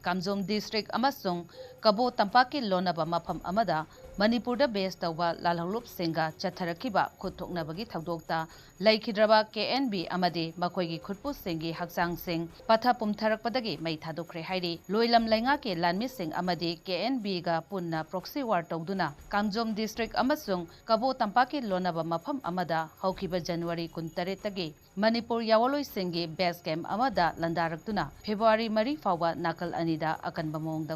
कामजोम district अमसुंग कबो तंपाकी लोनबा मफम अमदा मणिपुर बेस तौबा लालहौलुप सिंगा चथरखिबा खुथोकनबगी थौदोकता लैखिद्रबा केएनबी अमदि मखोइगी खुटपु सिंगी हक्सांग सिंग पथा पुमथरकपदगी मई थादोखरे हाइरि लोइलम लैंगा के लानमि सिंग अमदि केएनबी गा पुन्ना प्रॉक्सी वार तौदुना कामजोम डिस्ट्रिक्ट अमसुंग कबो तंपाकी लोनबा मफम अमदा हौखिबा जनवरी 19 तगी मणिपुर यावलोई सिंगी बेस कैम्प अमदा लंदारक्तुना फेब्रुआरी 4 फाउबा नाकल अनिदा अकनबा मोंगदा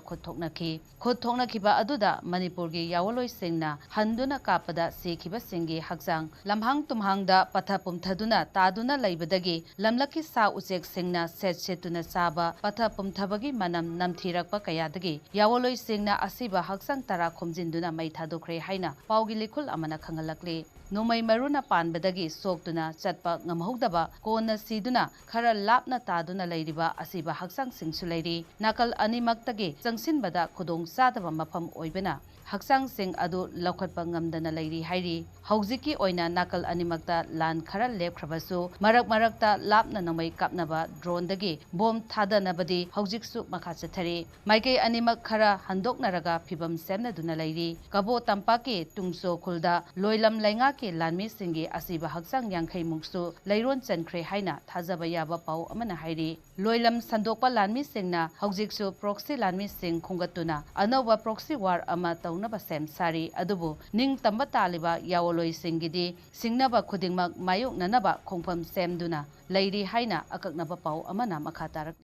खुथोकनखिबा अदुदा मणिपुर गी यावलोई सिंगना हंदुना कापदा सेखिबा सिंगी हक्सांग लमहांग तुमहांगदा पथा पुमथदुना तादुना लैबदगी लमलकी सा उचेक सिंगना सेतुना साबा पथा पुमथबगी मनम नमथीरकपा कयादगी यावलोई सिंगना असिबा हक्सांग तरा खोमजिंदुना मई थादोखरे हाइना पाउगी लिखुल अमना खंगलकले नोमई मरुना पानबदगी सोक्तुना चटपा ngमहौदबा कोना सीदुना खरा लापना तादुना लैरिबा असिबा हक्सांग सिंगसु लैरि नाकल अनिमक्तगी चंगसिनबदा खुदोंग चादबा मफम ओइबना हक्सांग सिंग अदु लौखटपा ngमदना लैरि हाइरि हौजिकी ओइना नाकल अनिमक्ता लान खरा लेपख्रबसु मरकता लापना नोमई कापनबा ड्रोनदगी बोम थादनबदी हौजिकसु मखा चथरे माइकै अनिमक खरा हंदोकनरगा फिबम सेमनदुना लैरि कबो तंपाकी तुंगसो खुलदा लोइलम लैंगा के लानमी सिंगी असिबा हक्सांग यांखै मुक्सु लैरोन चनख्रे हाइना थाजबा याबा पाउ अमना हाइरि लोइलम संदोकपा लानमी सिंगना हौजिकसु प्रॉक्सी लानमी सिंग खुंगतुना अनौबा प्रॉक्सी वार अमा तौनबा सेम सारी अदुबु निंग तंबा तालिबा यावलोई सिंगिदी सिंगनबा खुदिंगमक मायोकननबा खोंफम सेमदुना लैरि हाइना अककनबा पाउ अमना मखा तारक